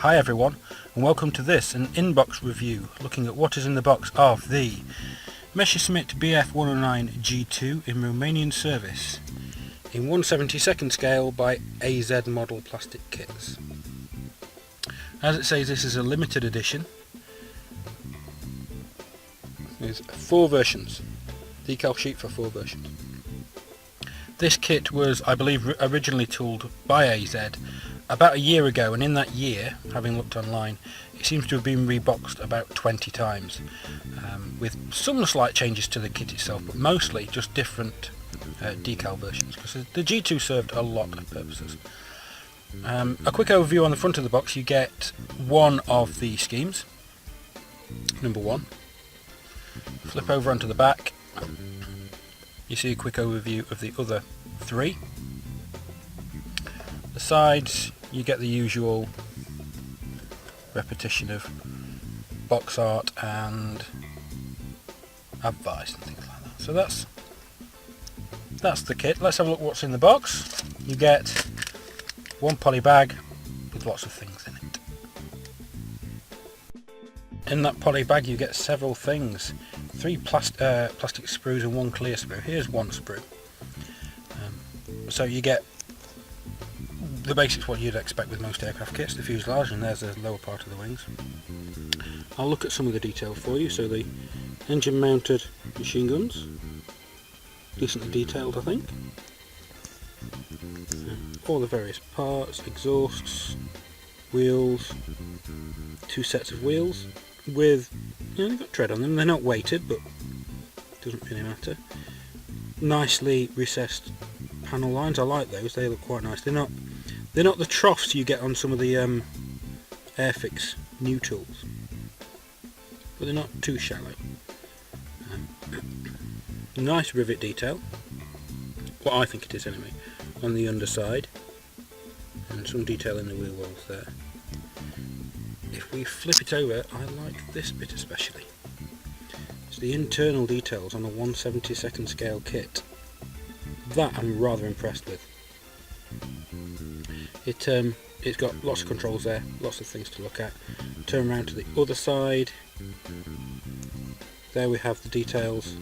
Hi everyone, and welcome to this, an in-box review looking at what is in the box of the Messerschmitt Bf109G-2 in Romanian service in 1/72 scale by AZ model plastic kits. As it says, this is a limited edition with 4 versions, decal sheet for 4 versions. This kit was, I believe, originally tooled by AZ about a year ago, and in that year, having looked online, it seems to have been reboxed about 20 times, with some slight changes to the kit itself, but mostly just different decal versions, because the G2 served a lot of purposes. A quick overview on the front of the box: you get one of the schemes, number 1. Flip over onto the back, you see a quick overview of the other 3. The sides, you get the usual repetition of box art and advice and things like that. So that's the kit. Let's have a look what's in the box. You get one poly bag with lots of things in it. In that poly bag you get several things. 3 plastic sprues and 1 clear sprue. Here's 1 sprue. So you get the basics, what you'd expect with most aircraft kits: the fuselage, and there's the lower part of the wings. I'll look at some of the detail for you. So the engine mounted machine guns, decently detailed I think. All the various parts, exhausts, wheels, 2 sets of wheels with, they've got tread on them. They're not weighted, but it doesn't really matter. Nicely recessed panel lines. I like those, they look quite nice. They're not the troughs you get on some of the Airfix new tools, but they're not too shallow. Nice rivet detail, what I think it is anyway, on the underside, and some detail in the wheel wells there. If we flip it over, I like this bit especially. It's the internal details on a 1/72 scale kit. That I'm rather impressed with. It's got lots of controls there, lots of things to look at. Turn around to the other side. There we have the details,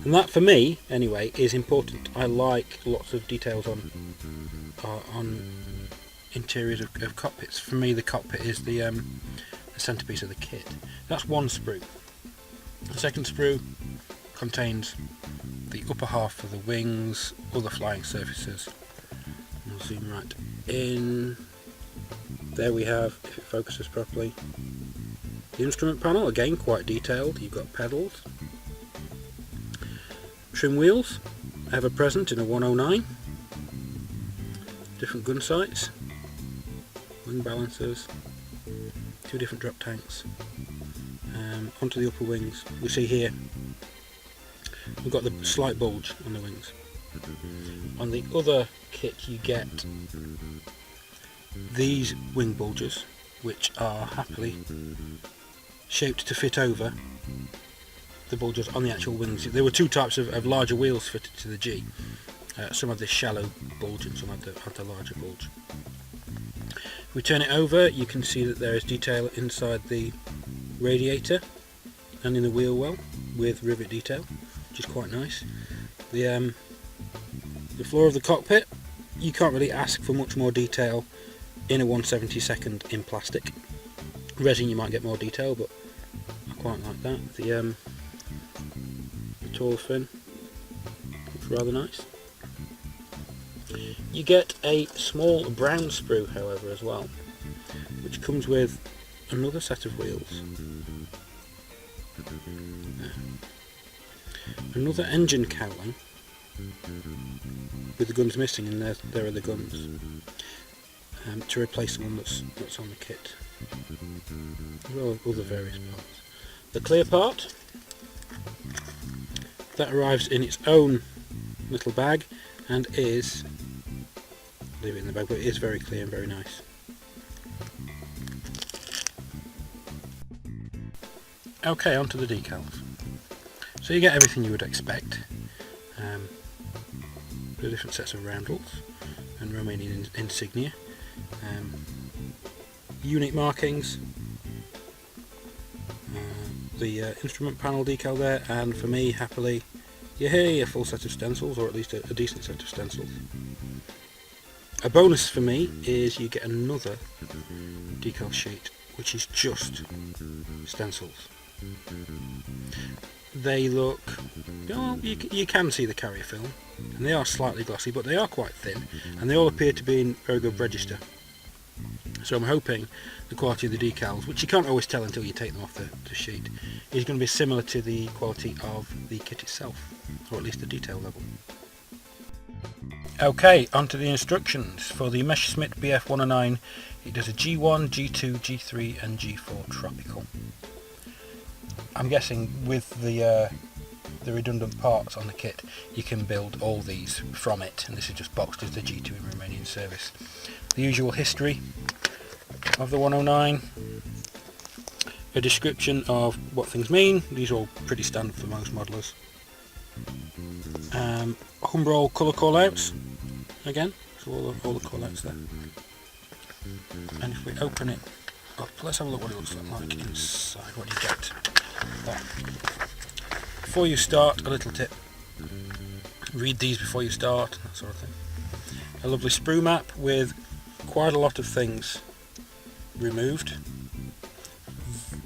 and that for me anyway is important. I like lots of details on interiors of cockpits. For me, the cockpit is the centerpiece of the kit. That's 1 sprue. The second sprue contains the upper half of the wings, other flying surfaces. I'll zoom right in. There we have, if it focuses properly, the instrument panel, again quite detailed. You've got pedals, trim wheels, ever present in a 109, different gun sights, wing balancers, 2 different drop tanks. Onto the upper wings, we see here we've got the slight bulge on the wings. On the other kit you get these wing bulges, which are happily shaped to fit over the bulges on the actual wings. There were 2 types of larger wheels fitted to the G. Some had this shallow bulge and some had the larger bulge. If we turn it over, you can see that there is detail inside the radiator and in the wheel well with rivet detail, which is quite nice. The floor of the cockpit, you can't really ask for much more detail in a 1/72 in plastic. Resin you might get more detail, but I quite like that. The tail fin looks rather nice. You get a small brown sprue however as well, which comes with another set of wheels, another engine cowling with the guns missing, and there are the guns, to replace the one that's on the kit, as well as other various parts. The clear part, that arrives in its own little bag and is, leave it in the bag, but it is very clear and very nice. Okay, onto the decals. So you get everything you would expect. The different sets of roundels and Romanian insignia. unit markings, the instrument panel decal there, and for me, happily, yay, a full set of stencils, or at least a decent set of stencils. A bonus for me is you get another decal sheet, which is just stencils. They look, well, you can see the carrier film, and they are slightly glossy, but they are quite thin, and they all appear to be in very good register. So I'm hoping the quality of the decals, which you can't always tell until you take them off the sheet, is going to be similar to the quality of the kit itself, or at least the detail level. Okay, onto the instructions. For the Messerschmitt Bf109, it does a G1, G2, G3 and G4 Tropical. I'm guessing with the redundant parts on the kit, you can build all these from it, and this is just boxed as the G2 in Romanian service. The usual history of the 109, a description of what things mean. These are all pretty standard for most modelers. Humbrol colour callouts, again, so all the callouts there. And if we open it up, let's have a look what it looks like inside. What do you get? There. Before you start, a little tip: read these before you start, that sort of thing. A lovely sprue map with quite a lot of things removed.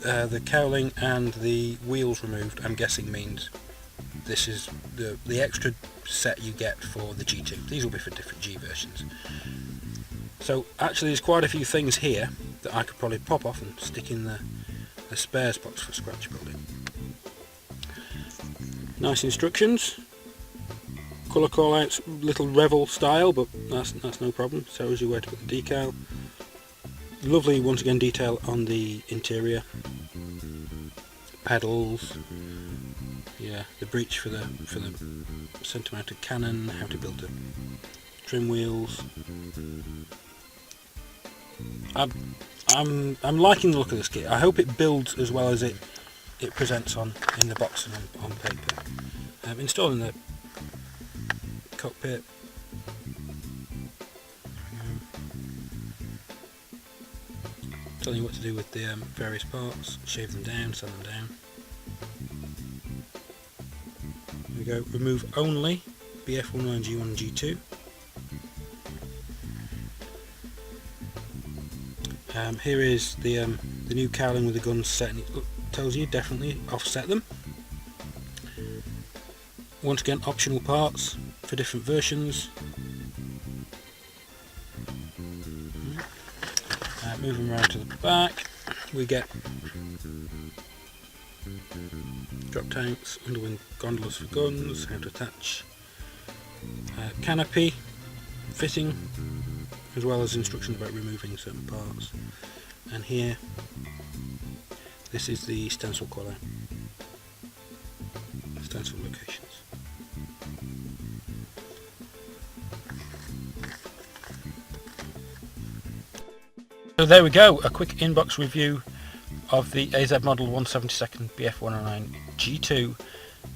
The cowling and the wheels removed, I'm guessing means this is the extra set you get for the G2. These will be for different G versions. So actually there's quite a few things here that I could probably pop off and stick in the spares box for scratch building. Nice instructions, colour callouts, little Revel style, but that's no problem. So is your way to put the decal. Lovely, once again, detail on the interior, pedals, yeah, the breech for the centre mounted cannon, how to build the trim wheels. I'm liking the look of this kit. I hope it builds as well as it presents in the box and on paper. Installing the cockpit. Telling you what to do with the various parts. Shave them down, sand them down. Here we go. Remove only Bf109G1 and G2. Here is the new cowling with the guns set, and it tells you definitely offset them. Once again, optional parts for different versions. Moving around to the back, we get drop tanks, underwing gondolas for guns, how to attach canopy fitting, as well as instructions about removing certain parts. And here, this is the stencil colour, stencil locations. So there we go, a quick inbox review of the AZ model 172nd Bf109G2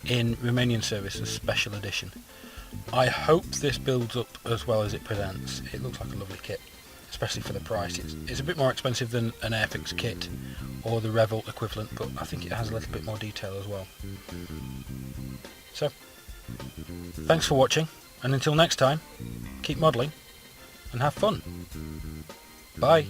in Romanian service as special edition. I hope this builds up as well as it presents. It looks like a lovely kit, especially for the price. It's a bit more expensive than an Airfix kit or the Revel equivalent, but I think it has a little bit more detail as well. So, thanks for watching, and until next time, keep modelling and have fun. Bye.